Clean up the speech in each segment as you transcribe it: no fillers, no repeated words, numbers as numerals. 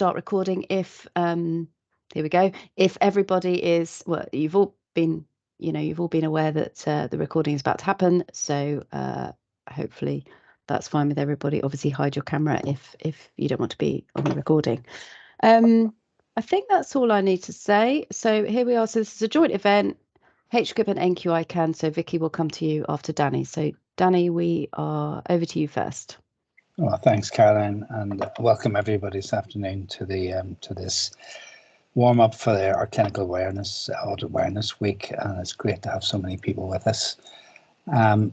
start recording if here we go. If everybody is, well, you've all been aware that the recording is about to happen. So hopefully that's fine with everybody. Obviously hide your camera if you don't want to be on the recording. I think that's all I need to say. So here we are. So this is a joint event, HGIP and NQI Can. So Vicky will come to you after Danny. So Danny, we are over to you first. Well, thanks, Caroline, and welcome everybody this afternoon to the to this warm up for our clinical awareness, audit awareness week, and it's great to have so many people with us.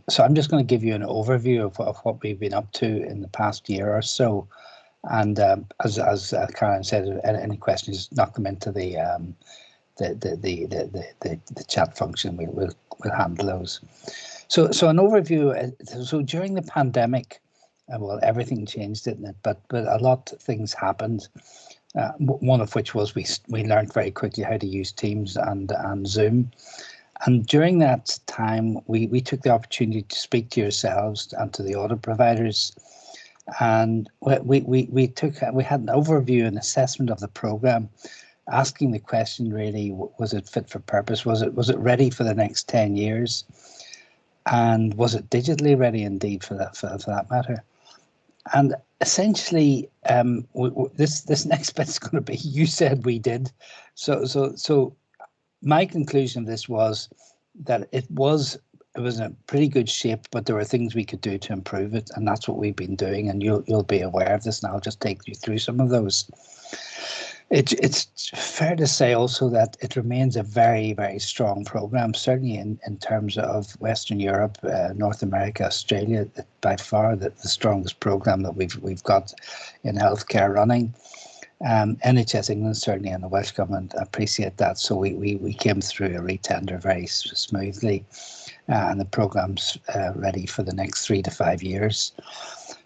So I'm just going to give you an overview of what we've been up to in the past year or so, and as Caroline said, any questions, knock them into the chat function. We'll handle those. So an overview. So during the pandemic, well, everything changed, didn't it? But a lot of things happened. One of which was we learned very quickly how to use Teams and Zoom. And during that time, we took the opportunity to speak to yourselves and to the audit providers. And we had an overview and assessment of the program, asking the question really, was it fit for purpose? Was it ready for the next 10 years? And was it digitally ready indeed for that matter? And essentially, this next bit is going to be, you said we did. So my conclusion of this was that it was in a pretty good shape, but there were things we could do to improve it, and that's what we've been doing. And you'll be aware of this, and I'll just take you through some of those. It's fair to say also that it remains a very, very strong program, certainly in terms of Western Europe, North America, Australia, by far the strongest program that we've got in healthcare running. NHS England certainly, and the Welsh Government appreciate that. So we came through a retender very smoothly, and the program's ready for the next 3 to 5 years.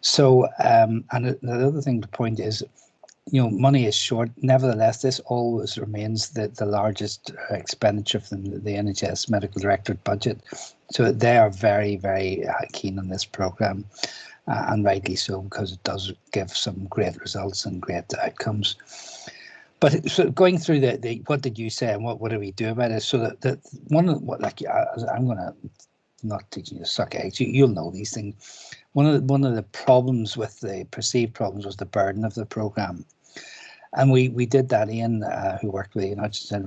So and the other thing to point is, money is short. Nevertheless, this always remains the largest expenditure from the NHS Medical Directorate budget. So they are very, very keen on this programme, and rightly so, because it does give some great results and great outcomes. But so going through the what did you say and what do we do about it? So that one of what, like, I'm gonna not teaching you to suck eggs. You'll know these things. One of the problems with the perceived problems was the burden of the program, and we did that. Ian, who worked with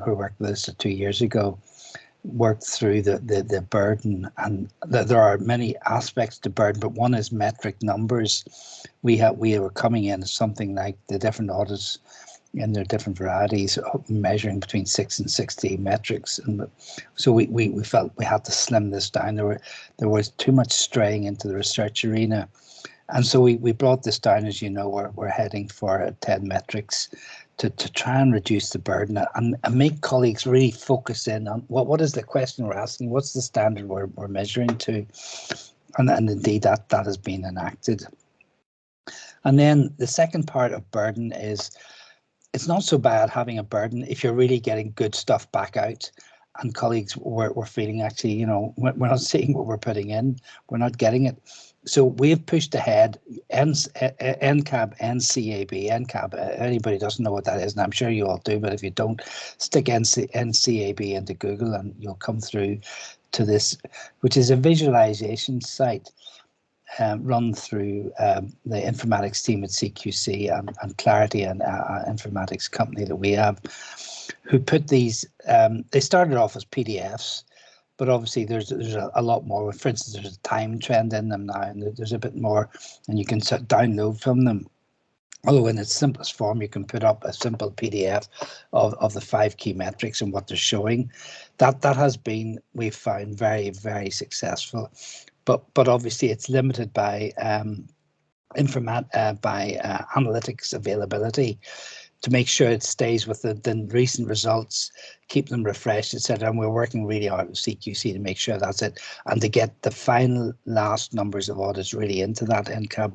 who worked with us 2 years ago, worked through the burden, and there are many aspects to burden, but one is metric numbers. We were coming in as something like the different audits in their different varieties, measuring between 6 and 60 metrics, and so we felt we had to slim this down. There was too much straying into the research arena, and so we brought this down. As you know, we're heading for 10 metrics to try and reduce the burden and make colleagues really focus in on what is the question we're asking, what's the standard we're measuring to, and indeed that has been enacted. And then the second part of burden is, it's not so bad having a burden if you're really getting good stuff back out, and colleagues were feeling, actually, we're not seeing what we're putting in, we're not getting it. So we've pushed ahead NCAAW, NCAB. NCAB, anybody doesn't know what that is, and I'm sure you all do, but if you don't, stick NCAB into Google and you'll come through to this, which is a visualization site run through the informatics team at CQC and Clarity, and informatics company that we have, who put these, they started off as PDFs, but obviously there's a lot more. For instance, there's a time trend in them now, and there's a bit more, and you can download from them. Although in its simplest form, you can put up a simple PDF of the 5 key metrics and what they're showing. That has been, we've found, very, very successful. But obviously it's limited by analytics availability, to make sure it stays with the recent results, keep them refreshed, etc. And we're working really hard with CQC to make sure that's it, and to get the final last numbers of audits really into that NCAB.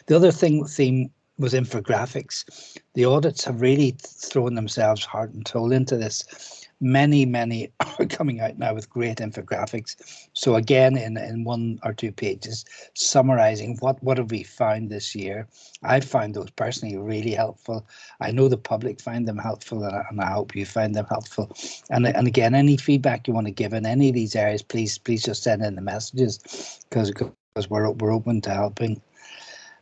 The other theme was infographics. The audits have really thrown themselves heart and soul into this, Many are coming out now with great infographics. So again, in 1 or 2 pages, summarizing what have we found this year. I found those personally really helpful. I know the public find them helpful, and I hope you find them helpful. And again, any feedback you want to give in any of these areas, please just send in the messages, because we're open to helping.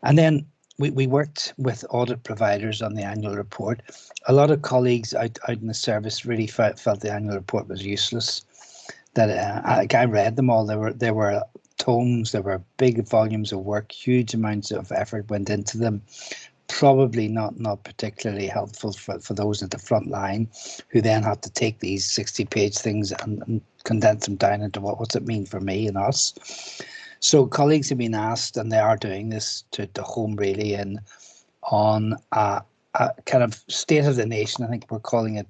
And then we worked with audit providers on the annual report. A lot of colleagues out in the service really felt the annual report was useless. That I read them all. There were tomes, there were big volumes of work, huge amounts of effort went into them. Probably not particularly helpful for those at the front line, who then had to take these 60-page things and condense them down into what's it mean for me and us. So colleagues have been asked, and they are doing this, to home really in on a kind of state of the nation. I think we're calling it.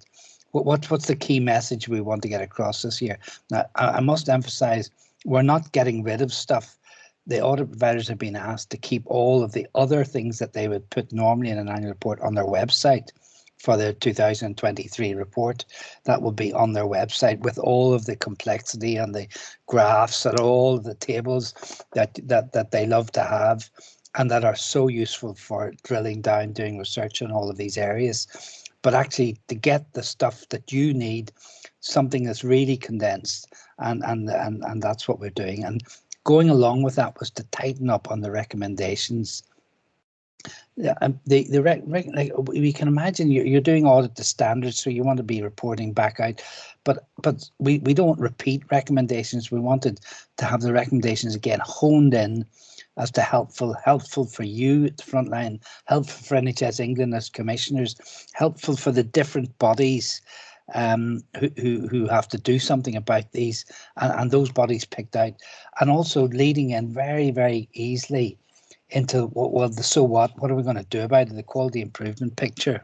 What's the key message we want to get across this year? Now, I must emphasize, we're not getting rid of stuff. The audit providers have been asked to keep all of the other things that they would put normally in an annual report on their website for the 2023 report. That will be on their website with all of the complexity and the graphs and all of the tables that they love to have, and that are so useful for drilling down, doing research in all of these areas. But actually, to get the stuff that you need, something that's really condensed, and that's what we're doing. And going along with that was to tighten up on the recommendations. Yeah, we can imagine you're doing audit to standards, so you want to be reporting back out, but we don't repeat recommendations. We wanted to have the recommendations again honed in as to helpful for you at the front line, helpful for NHS England as commissioners, helpful for the different bodies who have to do something about these, and those bodies picked out, and also leading in very easily into so what are we going to do about it, the quality improvement picture.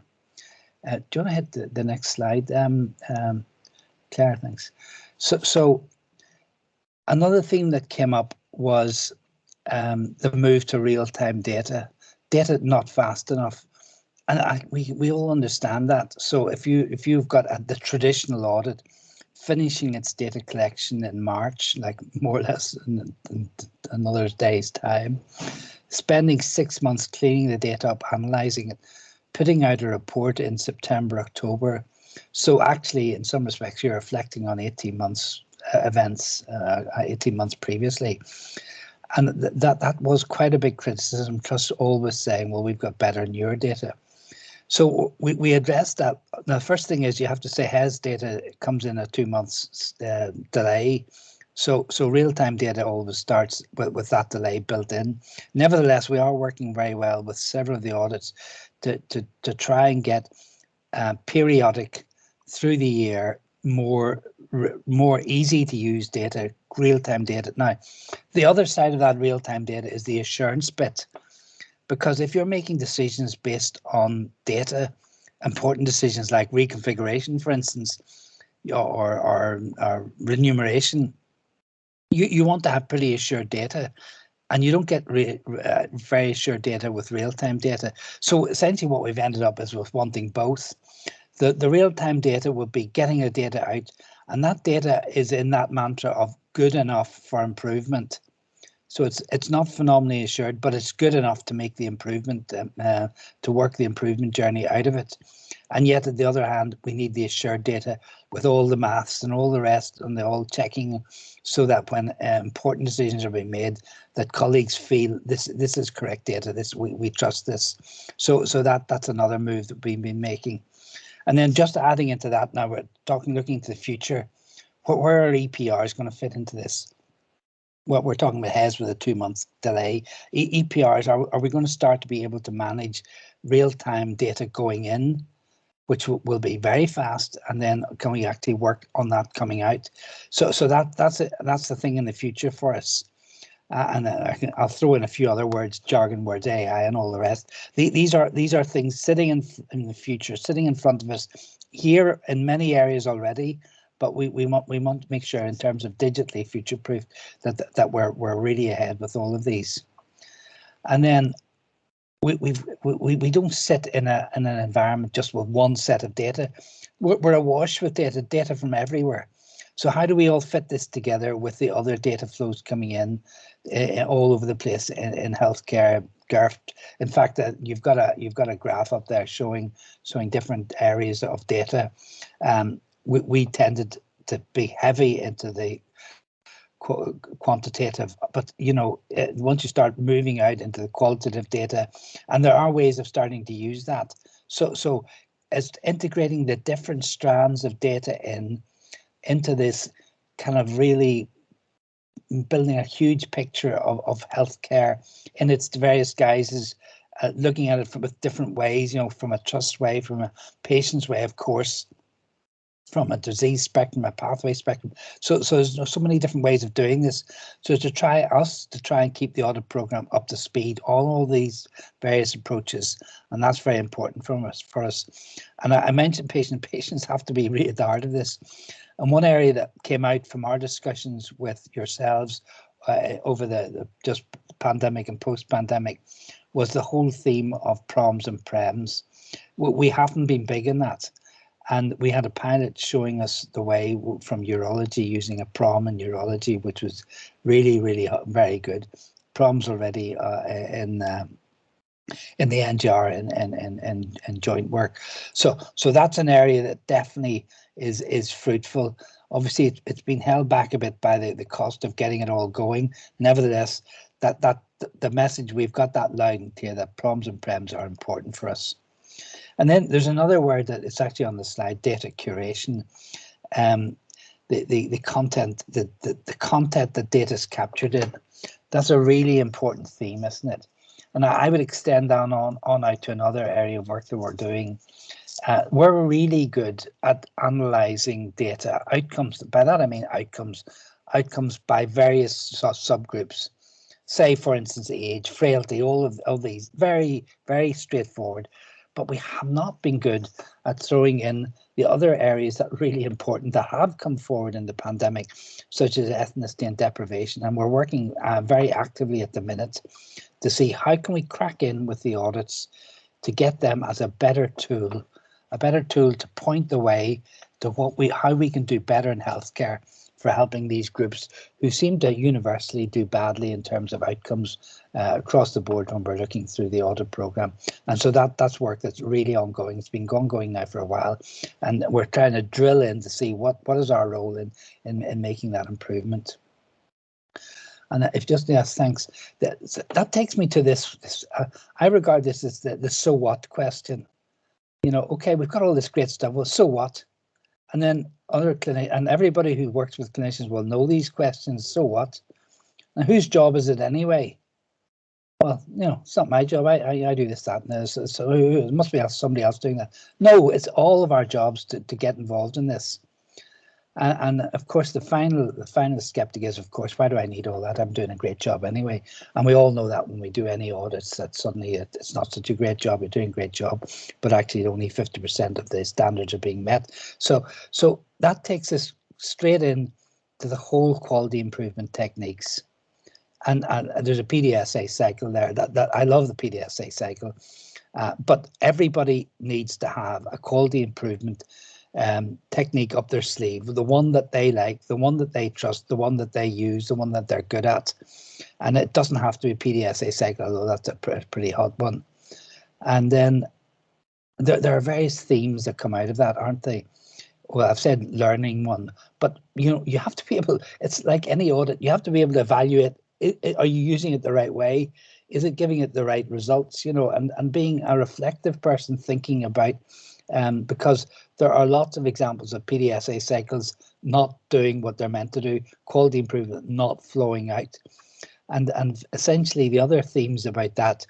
Do you want to hit the next slide, Claire? Thanks. So another theme that came up was the move to real-time data not fast enough, and we all understand that. So if you've got the traditional audit finishing its data collection in March, like more or less in another day's time, spending 6 months cleaning the data up, analysing it, putting out a report in September, October. So actually, in some respects, you're reflecting on 18 months events, 18 months previously. And that was quite a big criticism, just always saying, well, we've got better, newer data. So we addressed that. Now, the first thing is you have to say HES data comes in a 2 months delay. So real-time data always starts with that delay built in. Nevertheless, we are working very well with several of the audits to try and get periodic through the year, more easy to use data, real-time data. Now, the other side of that real-time data is the assurance bit, because if you're making decisions based on data, important decisions like reconfiguration, for instance, or remuneration, you want to have pretty assured data, and you don't get very assured data with real-time data. So essentially what we've ended up is with wanting both. The real-time data would be getting the data out, and that data is in that mantra of good enough for improvement. So it's not phenomenally assured, but it's good enough to make the improvement, to work the improvement journey out of it. And yet, on the other hand, we need the assured data with all the maths and all the rest, and the all checking, so that when important decisions are being made, that colleagues feel this is correct data. We trust this. So that's another move that we've been making. And then just adding into that, now we're looking to the future. Where are EPRs going to fit into this? Well, we're talking about HES with a 2 month delay. EPRs, are we going to start to be able to manage real-time data going in, which will be very fast, and then can we actually work on that coming out? So that's the thing in the future for us. And I'll throw in a few other words, jargon words, AI and all the rest. These are things sitting in the future, sitting in front of us here in many areas already. But we want to make sure, in terms of digitally future-proof, that we're really ahead with all of these. And then we don't sit in an environment just with one set of data. We're awash with data from everywhere. So how do we all fit this together with the other data flows coming in all over the place in healthcare? In fact, you've got a graph up there showing different areas of data. We tended to be heavy into the quantitative, but once you start moving out into the qualitative data, and there are ways of starting to use that. So as integrating the different strands of data into this kind of really building a huge picture of healthcare in its various guises, looking at it from different ways, from a trust way, from a patient's way, of course, from a disease spectrum, a pathway spectrum. So there's so many different ways of doing this. So to try and keep the audit program up to speed, all these various approaches, and that's very important for us. And I mentioned patients have to be really at the heart of this. And one area that came out from our discussions with yourselves over the just pandemic and post-pandemic was the whole theme of proms and prems. We haven't been big in that. And we had a pilot showing us the way from urology using a prom in urology, which was really, really very good. Proms already in the NGR and joint work. So that's an area that definitely is fruitful. Obviously, it's been held back a bit by the cost of getting it all going. Nevertheless, that the message, we've got that loud and clear that proms and prems are important for us. And then there's another word that it's actually on the slide, data curation. The content, the content that data is captured in. That's a really important theme, isn't it? And I would extend that on out to another area of work that we're doing. We're really good at analysing data outcomes. By that I mean outcomes by various subgroups. Say, for instance, age, frailty, all of these, very, very straightforward. But we have not been good at throwing in the other areas that are really important that have come forward in the pandemic, such as ethnicity and deprivation. And we're working very actively at the minute to see how can we crack in with the audits to get them as a better tool to point the way to how we can do better in healthcare for helping these groups who seem to universally do badly in terms of outcomes across the board when we're looking through the audit program. And so that's work that's really ongoing. It's been ongoing now for a while, and we're trying to drill in to see what is our role in making that improvement. And if just yes, thanks. That takes me to this. I regard this as the so what question. Okay, we've got all this great stuff. Well, so what? And then and everybody who works with clinicians will know these questions. So what? And whose job is it anyway? Well, it's not my job. I do this, that, and this. So it must be somebody else doing that. No, it's all of our jobs to get involved in this. And of course, the final skeptic is, of course, why do I need all that? I'm doing a great job anyway. And we all know that when we do any audits, that suddenly it's not such a great job. You're doing a great job, but actually only 50% of the standards are being met. So that takes us straight in to the whole quality improvement techniques. And there's a PDSA cycle there. That I love the PDSA cycle, but everybody needs to have a quality improvement technique up their sleeve, the one that they like, the one that they trust, the one that they use, the one that they're good at. And it doesn't have to be PDSA cycle, although that's a pretty hot one. And then there are various themes that come out of that, aren't they? Well, I've said learning one, but you have to be able, it's like any audit, you have to be able to evaluate, are you using it the right way? Is it giving it the right results? And being a reflective person, thinking about, because there are lots of examples of PDSA cycles not doing what they're meant to do, quality improvement not flowing out. And essentially the other themes about that,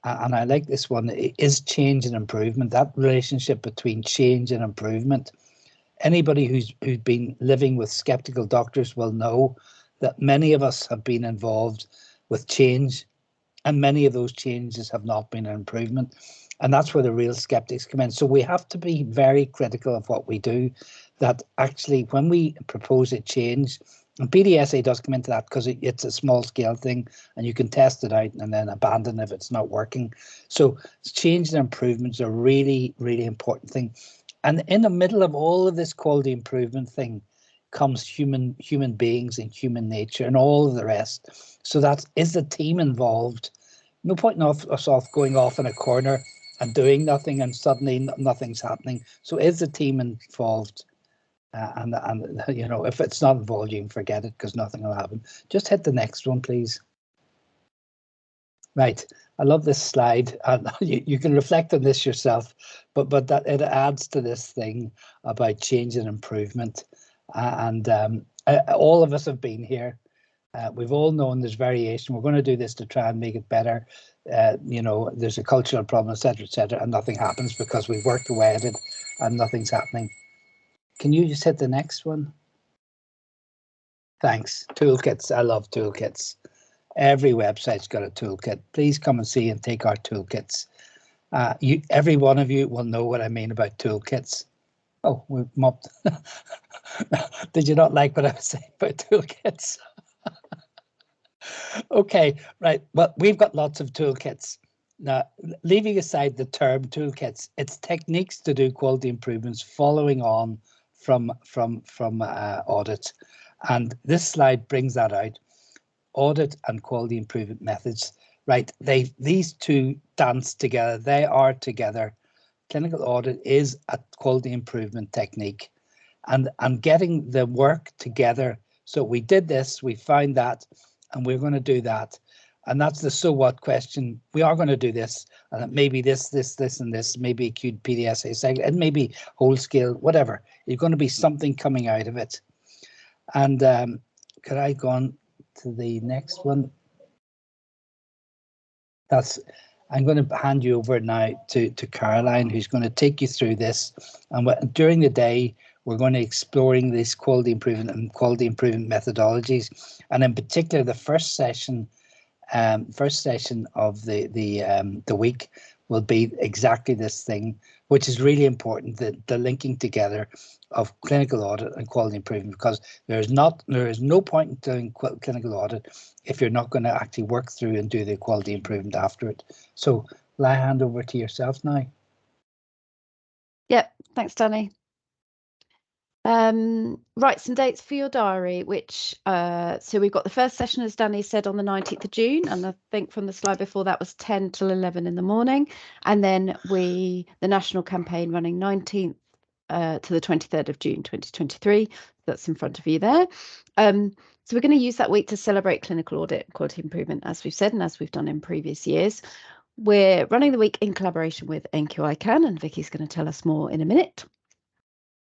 and I like this one, is change and improvement, that relationship between change and improvement. Anybody who's been living with skeptical doctors will know that many of us have been involved with change, and many of those changes have not been an improvement. And that's where the real skeptics come in. So we have to be very critical of what we do, that actually when we propose a change, And PDSA does come into that because it's a small scale thing and you can test it out and then abandon if it's not working. So change and improvements are a really, really important thing. And in the middle of all of this quality improvement thing comes human beings and human nature and all of the rest. So that is the team involved. No point in us going off in a corner and doing nothing and suddenly nothing's happening. So is the team involved? And you know, if it's not involved, you can forget it because nothing will happen. Just hit the next one, please. Right, I love this slide, and you can reflect on this yourself, but that it adds to this thing about change and improvement, and all of us have been here. We've all known there's variation. We're going to do this to try and make it better. You know, there's a cultural problem, etc., and nothing happens because we've worked away at it, and nothing's happening. Can you just hit the next one? Thanks. Toolkits. I love toolkits. Every website's got a toolkit. Please come and see and take our toolkits. Every one of you will know what I mean about toolkits. Oh, we mopped. Did you not like what I was saying about toolkits? Okay, right. Well, we've got lots of toolkits. Now, leaving aside the term toolkits, it's techniques to do quality improvements following on from audit. And this slide brings that out. Audit and quality improvement methods, right? These two dance together. They are together. Clinical audit is a quality improvement technique, and getting the work together. So we did this, we found that, and we're going to do that. And that's the so what question. We are going to do this, and it may be this, and this, maybe acute PDSA cycle, and maybe whole scale, whatever. You're going to be something coming out of it. And could I go on to the next one? I'm going to hand you over now to Caroline, who's going to take you through this. And during the day, we're going to exploring this quality improvement and quality improvement methodologies. And in particular, the first session of the week will be exactly this thing, which is really important, the linking together of clinical audit and quality improvement, because there is no point in doing clinical audit if you're not going to actually work through and do the quality improvement after it. So will I hand over to yourself now? Yep, thanks, Danny. Right, some dates for your diary, which so we've got the first session, as Danny said, on the 19th of June, and I think from the slide before that was 10 till 11 in the morning, and then the national campaign running 19th to the 23rd of June 2023. That's in front of you there. So we're going to use that week to celebrate clinical audit quality improvement, as we've said, and as we've done in previous years. We're running the week in collaboration with NQICAN, and Vicky's going to tell us more in a minute.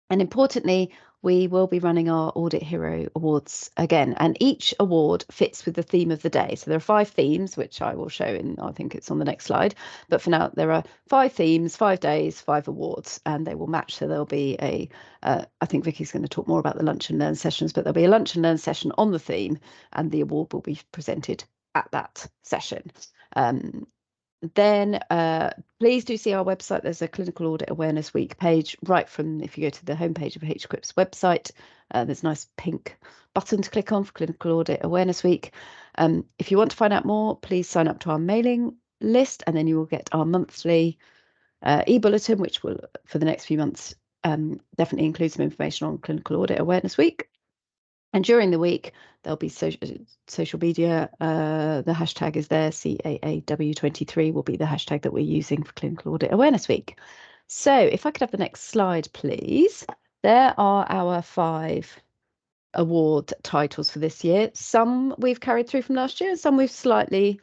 And importantly, we will be running our Audit Hero Awards again, and each award fits with the theme of the day. So there are 5 themes, which I will show in, I think it's on the next slide. But for now, there are 5 themes, 5 days, 5 awards, and they will match. So there'll be I think Vicky's going to talk more about the lunch and learn sessions, but there'll be a lunch and learn session on the theme, and the award will be presented at that session. Then please do see our website. There's a Clinical Audit Awareness Week page right from, if you go to the homepage of HQIP's website, there's a nice pink button to click on for Clinical Audit Awareness Week. If you want to find out more, please sign up to our mailing list, and then you will get our monthly e-bulletin, which will, for the next few months, definitely include some information on Clinical Audit Awareness Week. And during the week, there'll be social media. The hashtag is there. CAAW23 will be the hashtag that we're using for Clinical Audit Awareness Week. So if I could have the next slide, please. There are our 5 award titles for this year. Some we've carried through from last year, and some we've slightly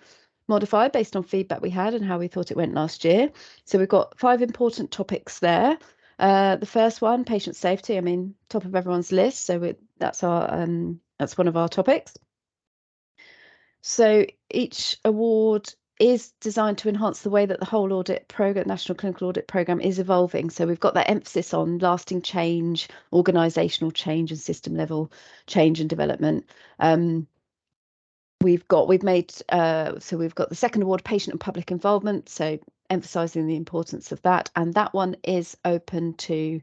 modified based on feedback we had and how we thought it went last year. So we've got 5 important topics there. The first one, patient safety, I mean, top of everyone's list. So that's one of our topics. So each award is designed to enhance the way that the whole audit program, National Clinical Audit Program, is evolving. So we've got that emphasis on lasting change, organisational change, and system level change and development. We've got the second award, patient and public involvement, so emphasising the importance of that, and that one is open to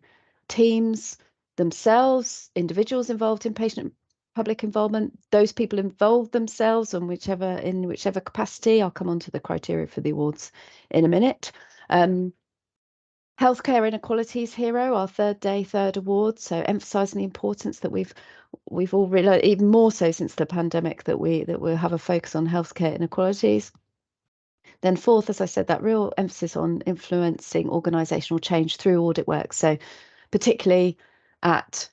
teams themselves, individuals involved in patient public involvement. Those people involve themselves in whichever capacity. I'll come on to the criteria for the awards in a minute. Healthcare Inequalities Hero, our third award. So emphasising the importance that we've all realised, even more so since the pandemic, that we'll have a focus on healthcare inequalities. Then fourth, as I said, that real emphasis on influencing organisational change through audit work. So particularly at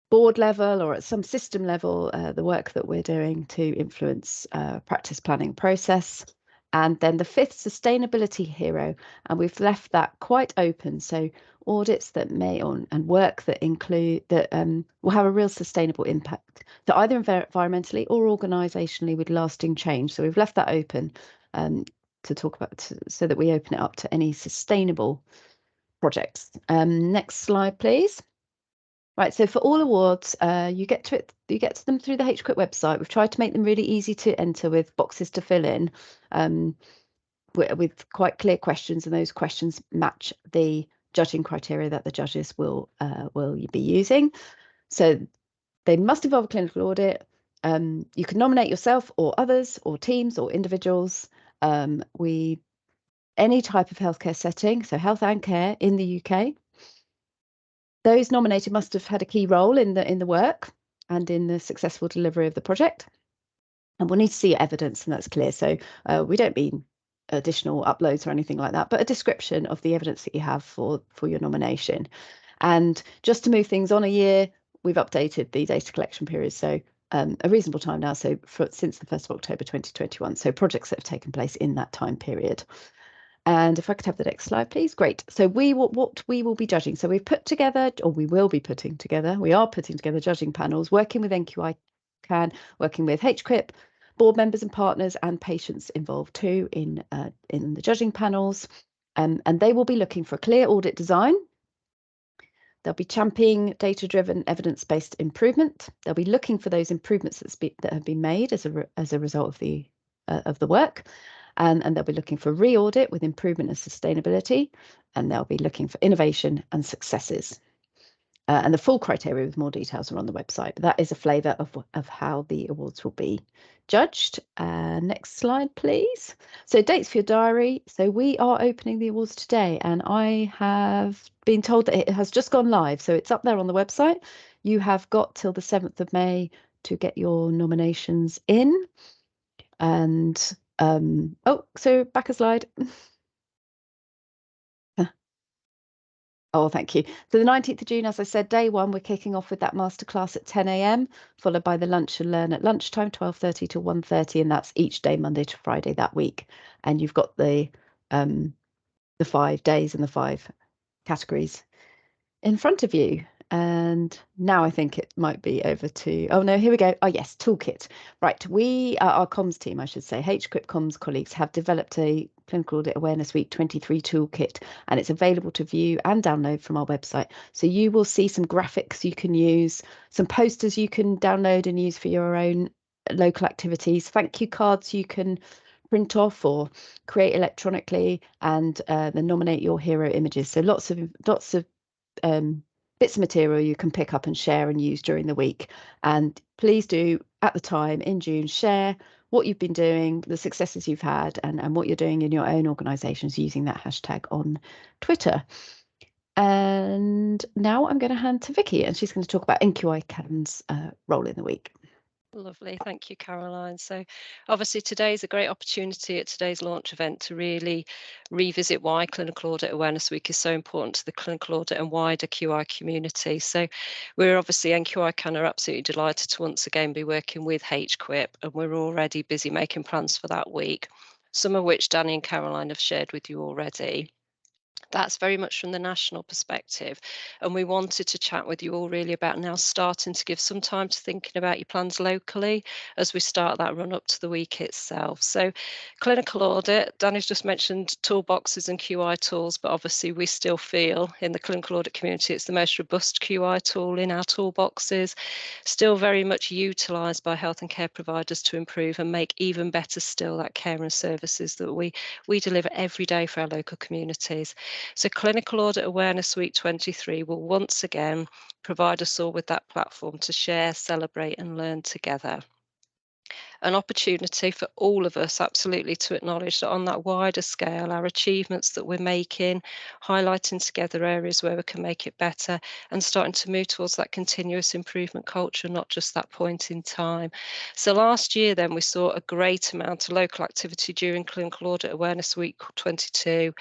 board level or at some system level, the work that we're doing to influence practice planning process. And then the fifth, sustainability hero, and we've left that quite open. So audits that may and work that include that will have a real sustainable impact, so either environmentally or organisationally with lasting change. So we've left that open to talk about, so that we open it up to any sustainable projects. Next slide, please. Right, so for all awards, you get to them through the HQuip website. We've tried to make them really easy to enter with boxes to fill in, with quite clear questions, and those questions match the judging criteria that the judges will be using. So they must involve a clinical audit. You can nominate yourself or others or teams or individuals. Any type of healthcare setting, so health and care in the UK. Those nominated must have had a key role in the work and in the successful delivery of the project. And we'll need to see evidence, and that's clear. So we don't mean additional uploads or anything like that, but a description of the evidence that you have for your nomination. And just to move things on a year, we've updated the data collection period. So a reasonable time now, so since the 1st of October 2021. So projects that have taken place in that time period. And if I could have the next slide, please. Great. So what we will be judging. So we've put together, or we will be putting together, we are putting together judging panels, working with NQI CAN, working with HQuip, board members and partners, and patients involved too in the judging panels. And they will be looking for a clear audit design. They'll be championing data-driven, evidence-based improvement. They'll be looking for those improvements that have been made as a result of the work. And they'll be looking for re-audit with improvement and sustainability, and they'll be looking for innovation and successes. And the full criteria with more details are on the website. But that is a flavour of how the awards will be judged. Next slide, please. So dates for your diary. So we are opening the awards today, and I have been told that it has just gone live. So it's up there on the website. You have got till the 7th of May to get your nominations in. And so back a slide. Oh, thank you. So the 19th of June, as I said, day one, we're kicking off with that masterclass at 10 a.m, followed by the lunch and learn at lunchtime, 12:30 to 1:30, and that's each day, Monday to Friday that week. And you've got the 5 days and the 5 categories in front of you. And now I think it might be over to, oh no, here we go. Oh yes, toolkit. Right, our comms team, I should say, HQuip comms colleagues have developed a Clinical Audit Awareness Week 23 toolkit, and it's available to view and download from our website. So you will see some graphics you can use, some posters you can download and use for your own local activities, thank you cards you can print off or create electronically, and then nominate your hero images. So lots of bits of material you can pick up and share and use during the week. And please do, at the time in June, share what you've been doing, the successes you've had, and what you're doing in your own organisations using that hashtag on Twitter. And now I'm going to hand to Vicky, and she's going to talk about NQI CAN's role in the week. Lovely. Thank you, Caroline. So obviously today is a great opportunity at today's launch event to really revisit why Clinical Audit Awareness Week is so important to the clinical audit and wider QI community. So we're obviously, NQI CAN are absolutely delighted to once again be working with HQuip, and we're already busy making plans for that week, some of which Danny and Caroline have shared with you already. That's very much from the national perspective, and we wanted to chat with you all really about now starting to give some time to thinking about your plans locally as we start that run up to the week itself. So clinical audit, Danny's just mentioned toolboxes and QI tools, but obviously we still feel in the clinical audit community it's the most robust QI tool in our toolboxes, still very much utilised by health and care providers to improve and make even better still that care and services that we deliver every day for our local communities. So Clinical Audit Awareness Week 23 will once again provide us all with that platform to share, celebrate and learn together. An opportunity for all of us absolutely to acknowledge that on that wider scale, our achievements that we're making, highlighting together areas where we can make it better and starting to move towards that continuous improvement culture, not just that point in time. So last year then we saw a great amount of local activity during Clinical Audit Awareness Week 22.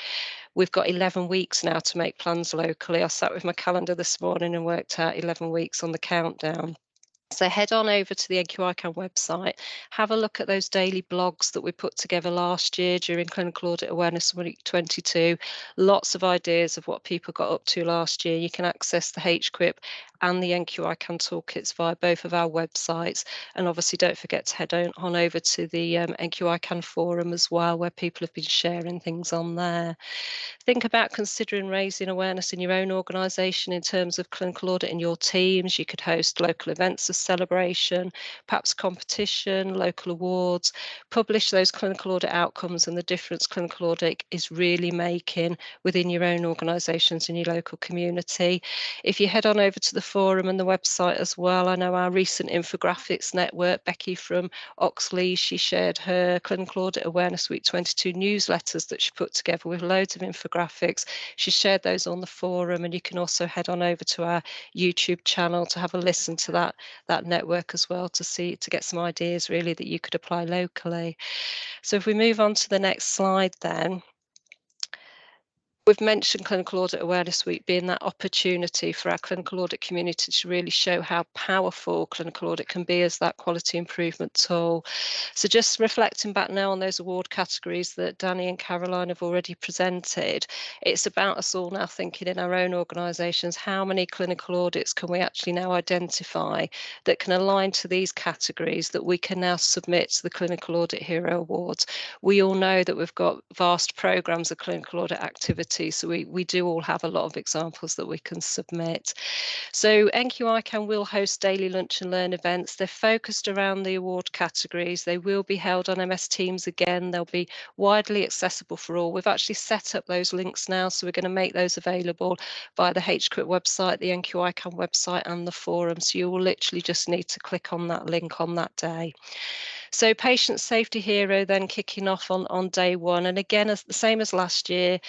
We've got 11 weeks now to make plans locally. I sat with my calendar this morning and worked out 11 weeks on the countdown. So head on over to the NQICAN website, have a look at those daily blogs that we put together last year during Clinical Audit Awareness Week 22. Lots of ideas of what people got up to last year. You can access the HQIP and the NQICAN toolkits via both of our websites. And obviously don't forget to head on over to the NQICAN forum as well, where people have been sharing things on there. Think about considering raising awareness in your own organisation in terms of clinical audit in your teams. You could host local events of celebration, perhaps competition, local awards, publish those clinical audit outcomes and the difference clinical audit is really making within your own organisations and your local community. If you head on over to the forum and the website as well, I know our recent infographics network, Becky from Oxley, she shared her Clinical Audit Awareness Week 22 newsletters that she put together with loads of infographics. She shared those on the forum, and you can also head on over to our YouTube channel to have a listen to that network as well to get some ideas really that you could apply locally. So if we move on to the next slide then. We've mentioned Clinical Audit Awareness Week being that opportunity for our clinical audit community to really show how powerful clinical audit can be as that quality improvement tool. So just reflecting back now on those award categories that Danny and Caroline have already presented, it's about us all now thinking in our own organisations, how many clinical audits can we actually now identify that can align to these categories that we can now submit to the Clinical Audit Hero Awards. We all know that we've got vast programmes of clinical audit activity, so we do all have a lot of examples that we can submit. So NQICAN will host daily lunch and learn events. They're focused around the award categories. They will be held on MS Teams again. They'll be widely accessible for all. We've actually set up those links now, so we're going to make those available via the HQIP website, the NQICAN website and the forum. So you will literally just need to click on that link on that day. So Patient Safety Hero then kicking off on day one. And again, as the same as last year,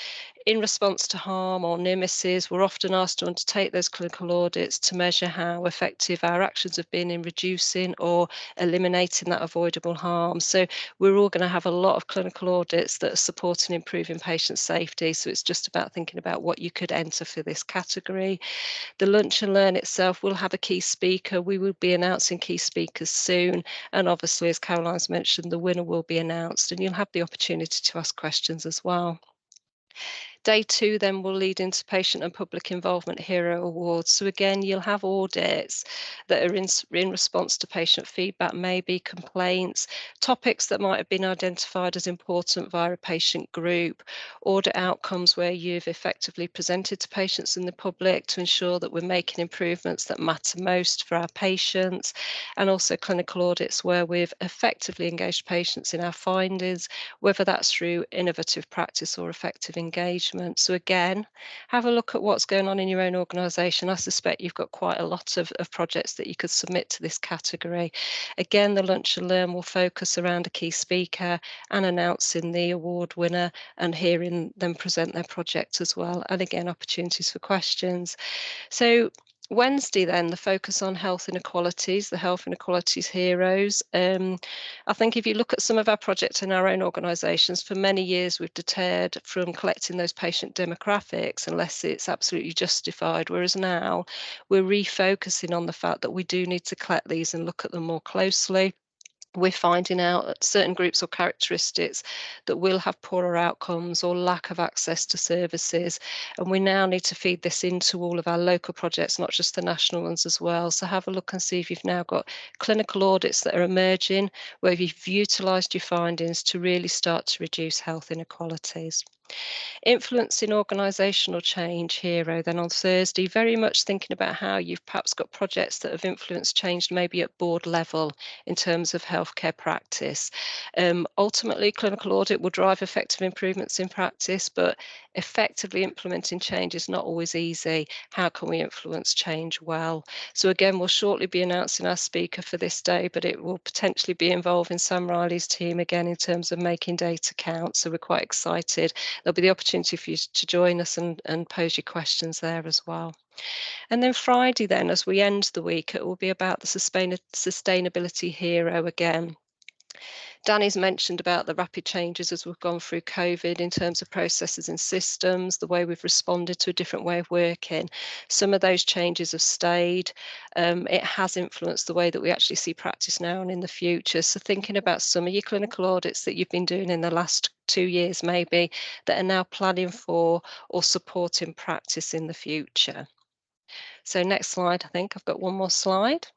in response to harm or near misses, we're often asked to undertake those clinical audits to measure how effective our actions have been in reducing or eliminating that avoidable harm. So we're all going to have a lot of clinical audits that are supporting improving patient safety. So it's just about thinking about what you could enter for this category. The Lunch and Learn itself will have a key speaker. We will be announcing key speakers soon. And obviously, as Caroline's mentioned, the winner will be announced and you'll have the opportunity to ask questions as well. Day two then will lead into Patient and Public Involvement Hero Awards. So again, you'll have audits that are in response to patient feedback, maybe complaints, topics that might have been identified as important via a patient group, audit outcomes where you've effectively presented to patients and the public to ensure that we're making improvements that matter most for our patients, and also clinical audits where we've effectively engaged patients in our findings, whether that's through innovative practice or effective engagement. So again, have a look at what's going on in your own organisation. I suspect you've got quite a lot of projects that you could submit to this category. Again, the Lunch and Learn will focus around a key speaker and announcing the award winner and hearing them present their project as well. And again, opportunities for questions. So Wednesday then, the focus on health inequalities, the health inequalities heroes. I think if you look at some of our projects in our own organisations, for many years we've deterred from collecting those patient demographics unless it's absolutely justified, whereas now we're refocusing on the fact that we do need to collect these and look at them more closely. We're finding out that certain groups or characteristics that will have poorer outcomes or lack of access to services. And we now need to feed this into all of our local projects, not just the national ones as well. So have a look and see if you've now got clinical audits that are emerging, where you've utilised your findings to really start to reduce health inequalities. Influencing organisational change, Hero, then on Thursday, very much thinking about how you've perhaps got projects that have influenced change maybe at board level in terms of healthcare practice. Ultimately, clinical audit will drive effective improvements in practice, but effectively implementing change is not always easy. How can we influence change well? So again, we'll shortly be announcing our speaker for this day, but it will potentially be involving Sam Riley's team again in terms of making data count. So we're quite excited. There'll be the opportunity for you to join us and pose your questions there as well. And then Friday then, as we end the week, it will be about the sustainability hero again. Danny's mentioned about the rapid changes as we've gone through COVID in terms of processes and systems, the way we've responded to a different way of working. Some of those changes have stayed. It has influenced the way that we actually see practice now and in the future. So thinking about some of your clinical audits that you've been doing in the last 2 years maybe that are now planning for or supporting practice in the future. So next slide, I think I've got one more slide.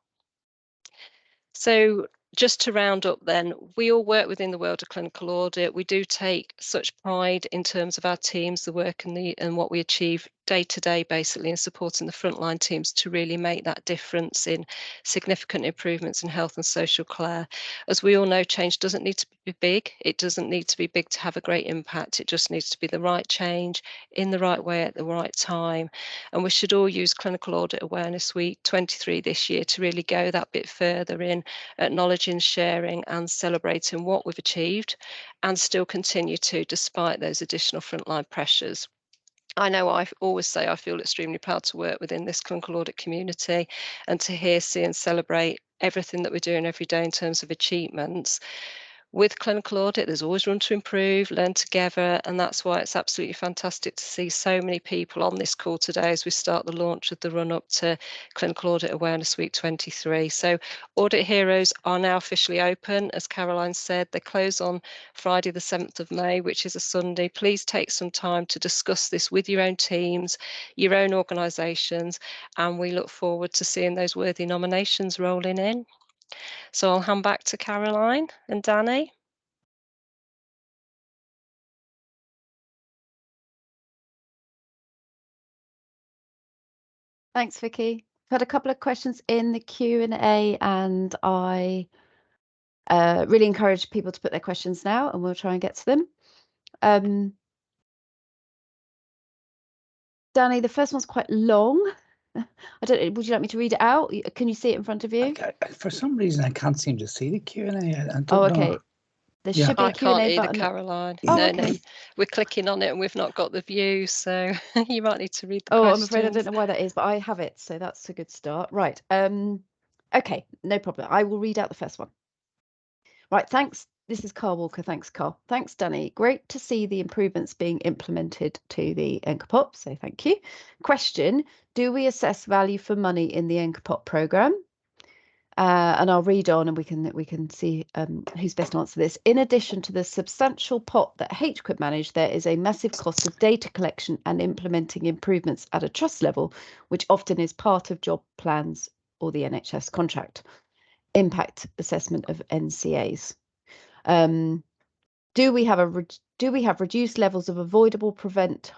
So just to round up then, we all work within the world of clinical audit. We do take such pride in terms of our teams, the work and what we achieve day to day, basically, in supporting the frontline teams to really make that difference in significant improvements in health and social care. As we all know, change doesn't need to be big. It doesn't need to be big to have a great impact. It just needs to be the right change in the right way at the right time. And we should all use Clinical Audit Awareness Week 23 this year to really go that bit further in acknowledging, sharing and celebrating what we've achieved and still continue to despite those additional frontline pressures. I know I always say I feel extremely proud to work within this clinical audit community and to hear, see and celebrate everything that we're doing every day in terms of achievements. With clinical audit, there's always room to improve, learn together, and that's why it's absolutely fantastic to see so many people on this call today as we start the launch of the run-up to Clinical Audit Awareness Week 23. So Audit Heroes are now officially open. As Caroline said, they close on Friday the 7th of May, which is a Sunday. Please take some time to discuss this with your own teams, your own organisations, and we look forward to seeing those worthy nominations rolling in. So I'll hand back to Caroline and Danny. Thanks, Vicky. I've had a couple of questions in the Q&A and I really encourage people to put their questions now and we'll try and get to them. Danny, the first one's quite long. I don't know, would you like me to read it out? Can you see it in front of you? For some reason, I can't seem to see the Q&A. I don't okay. know. There should be a Q&A I can't either, button. Caroline. Oh, no, okay. no, we're clicking on it and we've not got the view, so you might need to read the questions. questions. I'm afraid I don't know why that is, but I have it, so that's a good start. Right. Okay, no problem. I will read out the first one. Right, thanks. This is Carl Walker. Thanks, Carl. Thanks, Danny. Great to see the improvements being implemented to the NCAPOP, so thank you. Question, do we assess value for money in the NCAPOP programme? And I'll read on and we can see who's best to answer this. In addition to the substantial pot that HQIP manage, there is a massive cost of data collection and implementing improvements at a trust level, which often is part of job plans or the NHS contract. Impact assessment of NCAs. Do we have reduced levels of avoidable preventable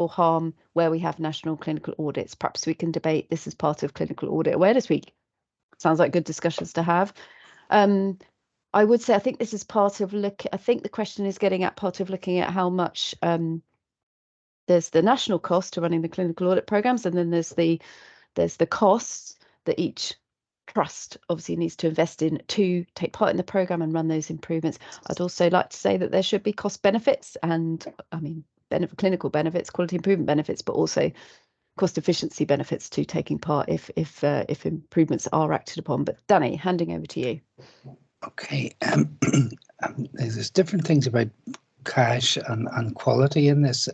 harm where we have national clinical audits? Perhaps we can debate this as part of Clinical Audit Awareness Week. Sounds like good discussions to have. I would say I think this is part of I think the question is getting at part of looking at how much there's the national cost to running the clinical audit programs, and then there's the costs that each trust obviously needs to invest in to take part in the program and run those improvements. I'd also like to say that there should be cost benefits and clinical benefits, quality improvement benefits, but also cost efficiency benefits to taking part if improvements are acted upon. But Danny, handing over to you. Okay, there's different things about cash and quality in this.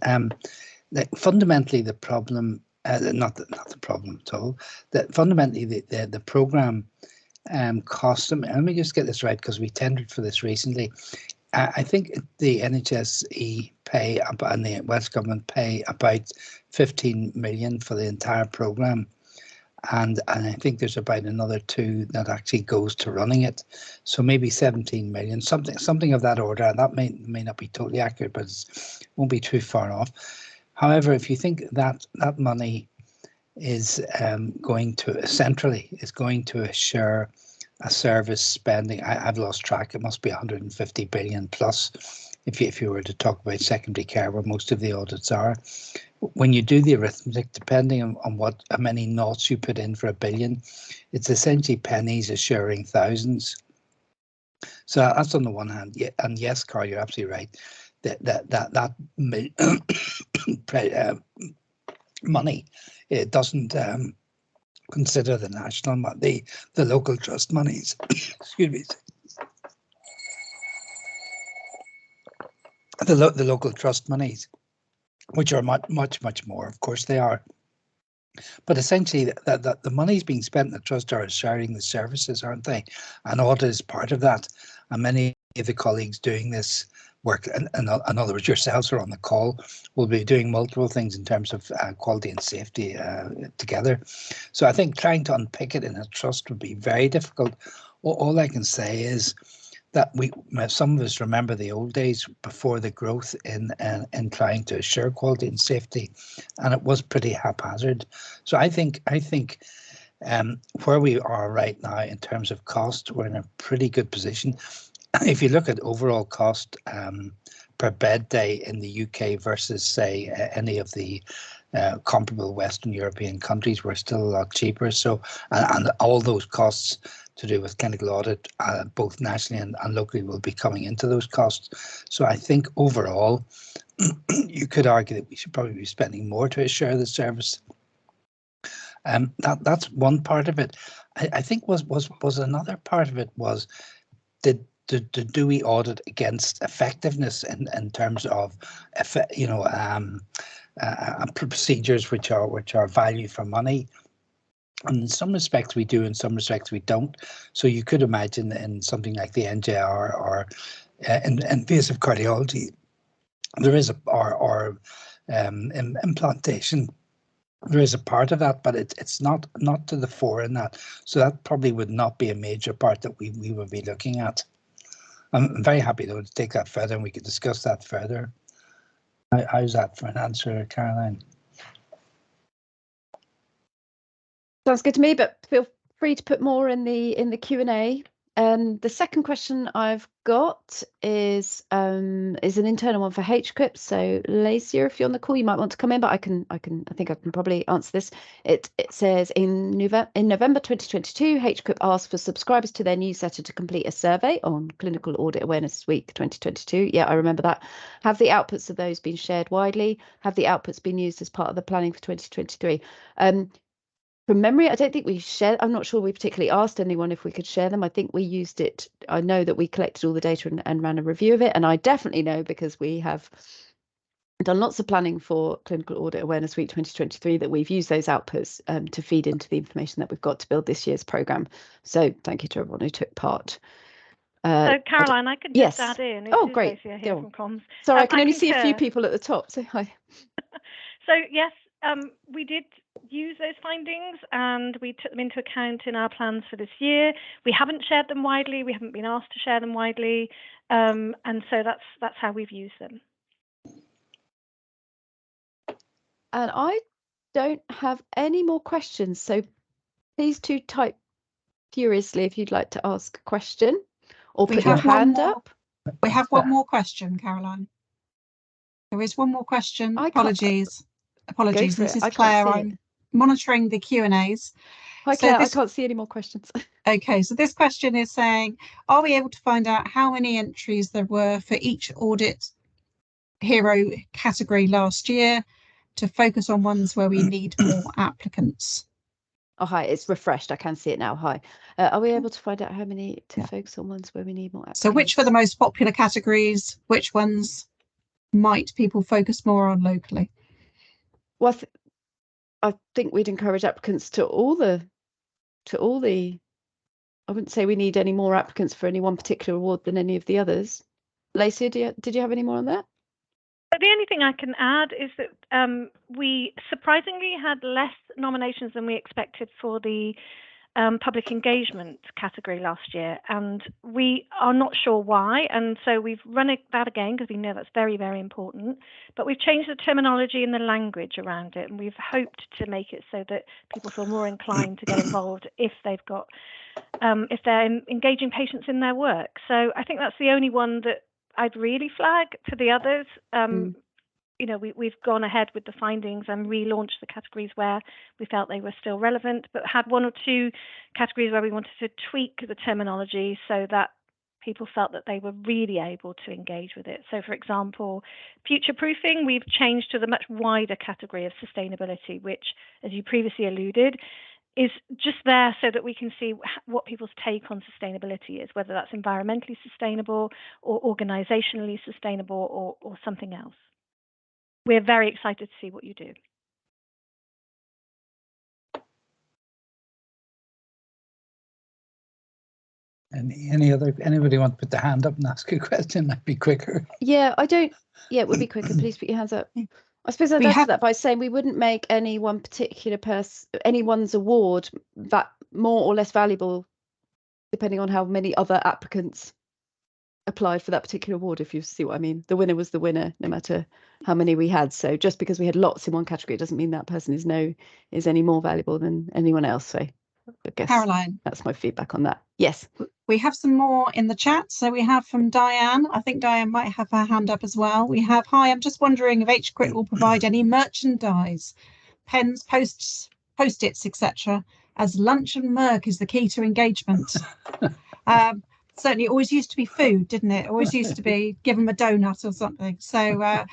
Fundamentally, the problem. Not the problem at all. That fundamentally the program cost them. Let me just get this right because we tendered for this recently. I think the NHSE pay and the Welsh Government pay about 15 million for the entire program, and I think there's about another 2 that actually goes to running it. So maybe 17 million, something of that order. And that may not be totally accurate, but it won't be too far off. However, if you think that that money is going to assure a service spending, I've lost track. It must be 150 billion plus. If you were to talk about secondary care, where most of the audits are, when you do the arithmetic, depending on how many noughts you put in for a billion, it's essentially pennies assuring thousands. So that's on the one hand. Yeah, and yes, Carl, you're absolutely right. That money, it doesn't consider the national, the local trust monies. Excuse me. The local trust monies, which are much more. Of course, they are. But essentially, that the money's being spent in the trust are sharing the services, aren't they? And audit is part of that. And many of the colleagues doing this work, and in other words, yourselves are on the call, will be doing multiple things in terms of quality and safety together. So I think trying to unpick it in a trust would be very difficult. All I can say is that some of us remember the old days before the growth in trying to assure quality and safety, and it was pretty haphazard. So I think where we are right now in terms of cost, we're in a pretty good position. If you look at overall cost per bed day in the UK versus, say, any of the comparable Western European countries, we're still a lot cheaper. So, and all those costs to do with clinical audit, both nationally and locally, will be coming into those costs. So I think overall, you could argue that we should probably be spending more to assure the service. That's one part of it. I think was another part of it was do we audit against effectiveness in terms of procedures which are value for money. And in some respects we do, in some respects we don't. So you could imagine in something like the NJR or in invasive cardiology, there is implantation. There is a part of that, but it's not to the fore in that. So that probably would not be a major part that we would be looking at. I'm very happy though to take that further, and we could discuss that further. How's that for an answer, Caroline? Sounds good to me, but feel free to put more in the Q&A. The second question I've got is an internal one for HQIP. So Lacey, if you're on the call, you might want to come in, but I think I can probably answer this. It says in November 2022, HQIP asked for subscribers to their newsletter to complete a survey on Clinical Audit Awareness Week 2022. Yeah, I remember that. Have the outputs of those been shared widely? Have the outputs been used as part of the planning for 2023? From memory, I don't think we shared. I'm not sure we particularly asked anyone if we could share them. I think we used it. I know that we collected all the data and ran a review of it. And I definitely know, because we have done lots of planning for Clinical Audit Awareness Week 2023, that we've used those outputs to feed into the information that we've got to build this year's programme. So thank you to everyone who took part. So Caroline, I could just add in. Oh, great. Lacey here from Comms. Sorry, I can only see a few people at the top. So hi. So yes, we did use those findings and we took them into account in our plans for this year. We haven't shared them widely. We haven't been asked to share them widely, and so that's how we've used them. And I don't have any more questions, so please do type furiously if you'd like to ask a question or put your hand up. We have one more question, Caroline. There is one more question. Apologies. This is Claire. I'm monitoring the Q&As. Hi, Claire. I can't see any more questions. Okay, so this question is saying, are we able to find out how many entries there were for each audit hero category last year, to focus on ones where we need more applicants? Oh, hi, it's refreshed. I can see it now. Hi. Are we able to find out how many to focus on ones where we need more applicants? So which were the most popular categories? Which ones might people focus more on locally? Well, I think we'd encourage applicants to all the. I wouldn't say we need any more applicants for any one particular award than any of the others. Lacey, did you have any more on that? But the only thing I can add is that we surprisingly had less nominations than we expected for the public engagement category last year, and we are not sure why. And so we've run that again because we know that's very, very important. But we've changed the terminology and the language around it, and we've hoped to make it so that people feel more inclined to get involved if they've got if they're engaging patients in their work. So I think that's the only one that I'd really flag. For the others, you know, we've gone ahead with the findings and relaunched the categories where we felt they were still relevant, but had one or two categories where we wanted to tweak the terminology so that people felt that they were really able to engage with it. So, for example, future proofing, we've changed to the much wider category of sustainability, which, as you previously alluded, is just there so that we can see what people's take on sustainability is, whether that's environmentally sustainable or organizationally sustainable or something else. We're very excited to see what you do. Anybody want to put their hand up and ask a question? That'd be quicker. Yeah, it would be quicker. Please put your hands up. I suppose I'd add to that by saying we wouldn't make any one particular anyone's award that more or less valuable depending on how many other applicants applied for that particular award, if you see what I mean. The winner was the winner, no matter how many we had. So just because we had lots in one category doesn't mean that person is any more valuable than anyone else. So I guess Caroline, that's my feedback on that. Yes. We have some more in the chat. So we have from Diane. I think Diane might have her hand up as well. We have, hi, I'm just wondering if HCRIT will provide any merchandise, pens, post-its, etc., as lunch and Merck is the key to engagement. Certainly, it always used to be food, didn't it? Always used to be give them a donut or something. So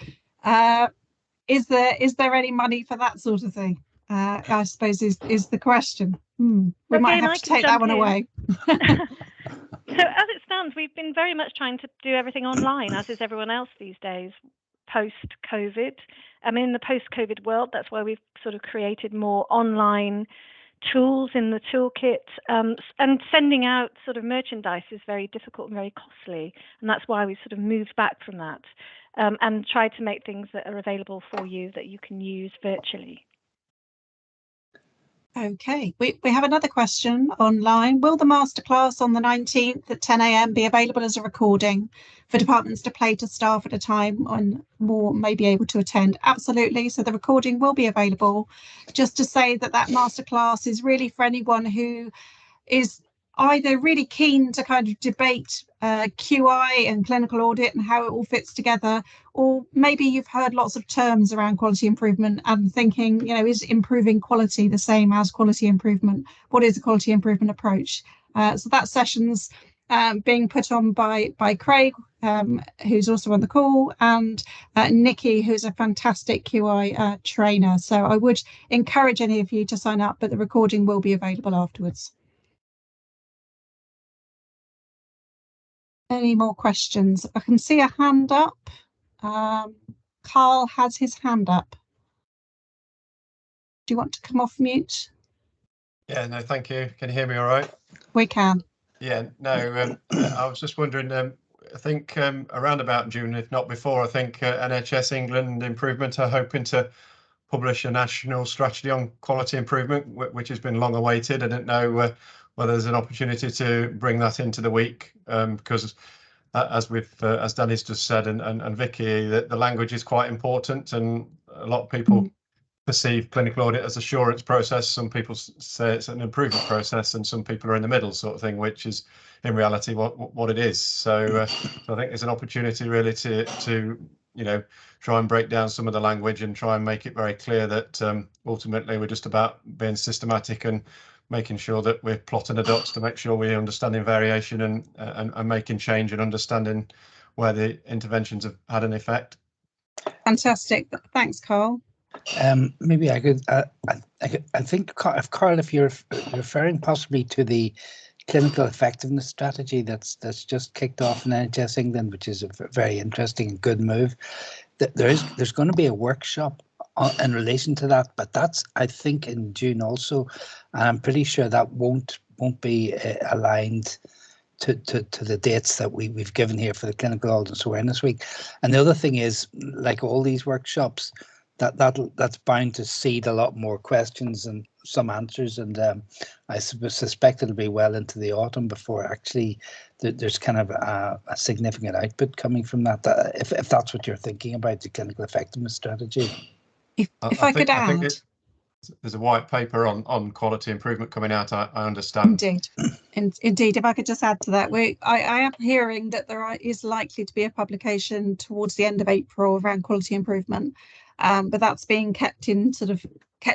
is there any money for that sort of thing? I suppose is the question. We might have to take that one away. So as it stands, we've been very much trying to do everything online, as is everyone else these days, post-COVID. I mean, in the post-COVID world, that's why we've sort of created more online tools in the toolkit, and sending out sort of merchandise is very difficult and very costly, and that's why we sort of moved back from that, and tried to make things that are available for you that you can use virtually. Okay, we have another question online. Will the masterclass on the 19th at 10 a.m. be available as a recording for departments to play to staff at a time and more may be able to attend? Absolutely. So the recording will be available. Just to say that masterclass is really for anyone who is either really keen to kind of debate QI and clinical audit and how it all fits together, or maybe you've heard lots of terms around quality improvement and thinking, you know, is improving quality the same as quality improvement? What is a quality improvement approach? So that session's being put on by Craig, who's also on the call, and Nikki, who's a fantastic QI trainer. So I would encourage any of you to sign up, but the recording will be available afterwards. Any more questions? I can see a hand up. Carl has his hand up. Do you want to come off mute? Yeah, no, thank you. Can you hear me all right? We can. Yeah, no, I was just wondering, I think around about June, if not before, I think NHS England Improvement are hoping to publish a national strategy on quality improvement, which has been long awaited. I don't know whether there's an opportunity to bring that into the week, because as Danny's just said, and Vicky, the language is quite important, and a lot of people perceive clinical audit as assurance process. Some people say it's an improvement process, and some people are in the middle, sort of thing, which is in reality what it is. So I think there's an opportunity really to you know, try and break down some of the language and try and make it very clear that ultimately we're just about being systematic and making sure that we're plotting the dots to make sure we're understanding variation and making change and understanding where the interventions have had an effect. Fantastic. Thanks, Carl. Maybe I could, I think, Carl, if you're referring possibly to the clinical effectiveness strategy that's just kicked off in NHS England, which is a very interesting and good move, there's going to be a workshop in relation to that, but that's, I think, in June also, and I'm pretty sure that won't be aligned to the dates that we've given here for the Clinical Audit Awareness Week. And the other thing is, like all these workshops, that's bound to seed a lot more questions and some answers, and I suspect it'll be well into the autumn before actually there's kind of a significant output coming from that. If that's what you're thinking about, the clinical effectiveness strategy. If I could add, there's a white paper on quality improvement coming out. I understand. Indeed. If I could just add to that, I am hearing that is likely to be a publication towards the end of April around quality improvement, but that's being kept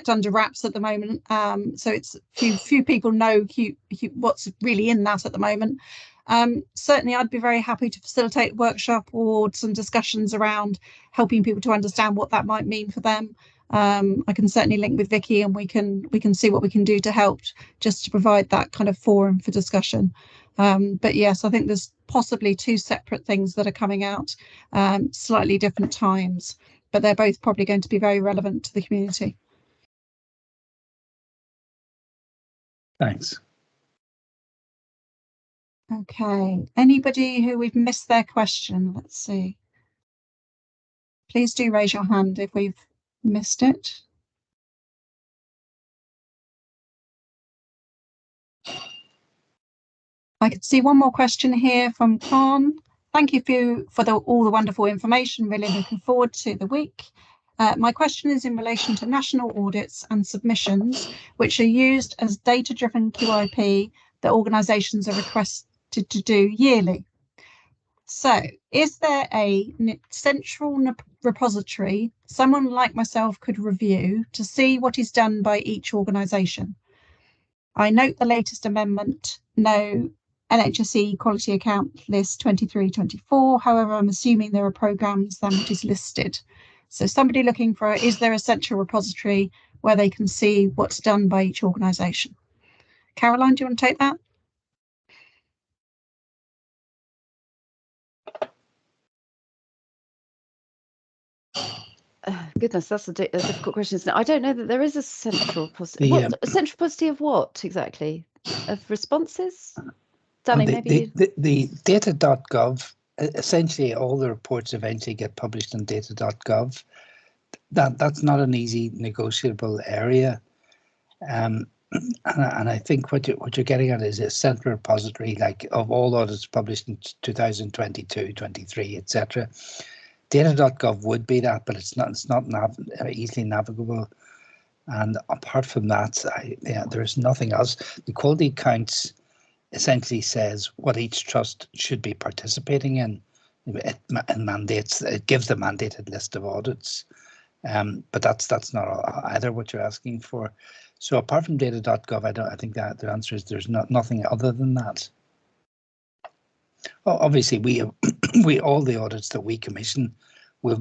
under wraps at the moment. So it's few people know what's really in that at the moment. Certainly, I'd be very happy to facilitate a workshop or some discussions around helping people to understand what that might mean for them. I can certainly link with Vicky, and we can see what we can do to help, just to provide that kind of forum for discussion. But yes, I think there's possibly two separate things that are coming out, slightly different times, but they're both probably going to be very relevant to the community. Thanks. Okay, anybody who we've missed their question? Let's see. Please do raise your hand if we've missed it. I can see one more question here from Khan. Thank you for all the wonderful information. Really looking forward to the week. My question is in relation to national audits and submissions, which are used as data-driven QIP that organisations are requested to do yearly. So, is there a central repository someone like myself could review to see what is done by each organisation? I note the latest amendment, no NHSE Quality Account List 23/24. However, I'm assuming there are programmes than what is listed. So somebody looking for, is there a central repository where they can see what's done by each organisation? Caroline, do you want to take that? Goodness, that's a difficult question, isn't it? I don't know that there is a central repository. A central repository of what exactly? Of responses? Danny, maybe the data.gov, essentially all the reports eventually get published in data.gov. That's not an easy negotiable area. And I think what you're getting at is a central repository, like of all audits published in 2022, 23, etc. Data.gov would be that, but it's not easily navigable. And apart from that, there's nothing else. The quality accounts essentially says what each trust should be participating in. It mandates. It gives the mandated list of audits, but that's not either what you're asking for. So apart from data.gov, I think that the answer is there's nothing other than that. Well, obviously, we all the audits that we commission,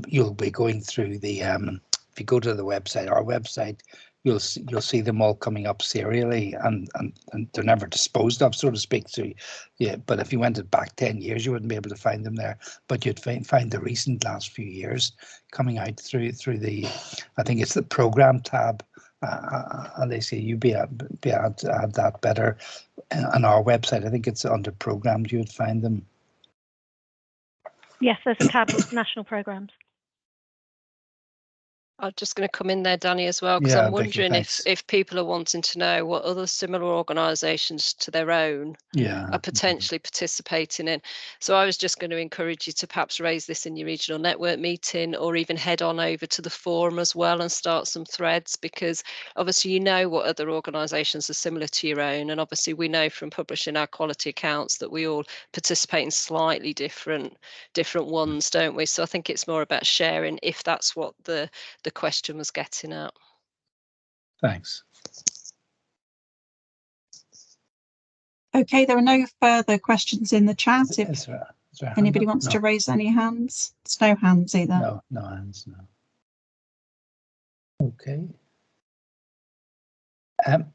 you'll be going through the. If you go to the website, our website, you'll see them all coming up serially, and they're never disposed of, so to speak. So, yeah. But if you went back 10 years, you wouldn't be able to find them there. But you'd find the recent last few years coming out through the. I think it's the program tab. Alicia, you'd be able to add that better on our website. I think it's under programs. You would find them. Yes, there's a tab with national programs. I'm just going to come in there, Danny, as well, because I'm wondering if people are wanting to know what other similar organisations to their own are potentially participating in. So I was just going to encourage you to perhaps raise this in your regional network meeting, or even head on over to the forum as well and start some threads, because obviously you know what other organisations are similar to your own, and obviously we know from publishing our quality accounts that we all participate in slightly different ones, don't we? So I think it's more about sharing, if that's what the question was getting at. Thanks. Okay, there are no further questions in the chat. If anybody wants to raise any hands, there's no hands either. No hands, no. Okay.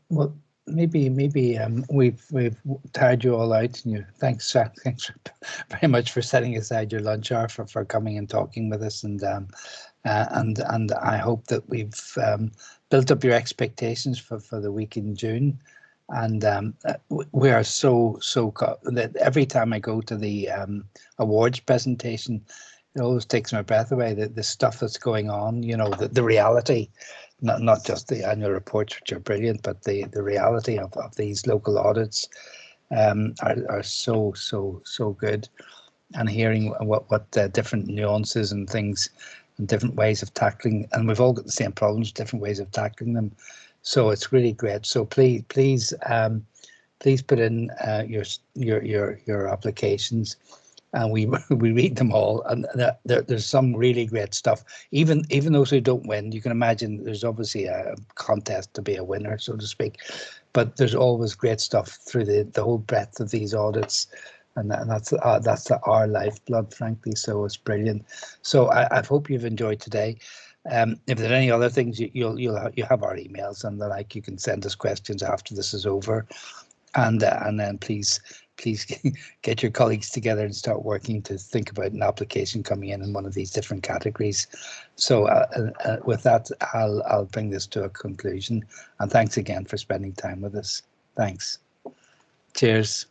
Well, maybe we've tired you all out, and thanks very much for setting aside your lunch hour for coming and talking with us, and I hope that we've built up your expectations for the week in June. And we are so that every time I go to the awards presentation, it always takes my breath away. The stuff that's going on, you know, the reality, not just the annual reports, which are brilliant, but the reality of these local audits are so good. And hearing what different nuances and things and different ways of tackling, and we've all got the same problems, different ways of tackling them. So it's really great. So please put in your applications, and we read them all. And there's some really great stuff. Even those who don't win, you can imagine there's obviously a contest to be a winner, so to speak. But there's always great stuff through the whole breadth of these audits. And that's our lifeblood, frankly. So it's brilliant. So I hope you've enjoyed today. If there are any other things, you have our emails and the like. You can send us questions after this is over, and then please get your colleagues together and start working to think about an application coming in one of these different categories. So with that, I'll bring this to a conclusion. And thanks again for spending time with us. Thanks. Cheers.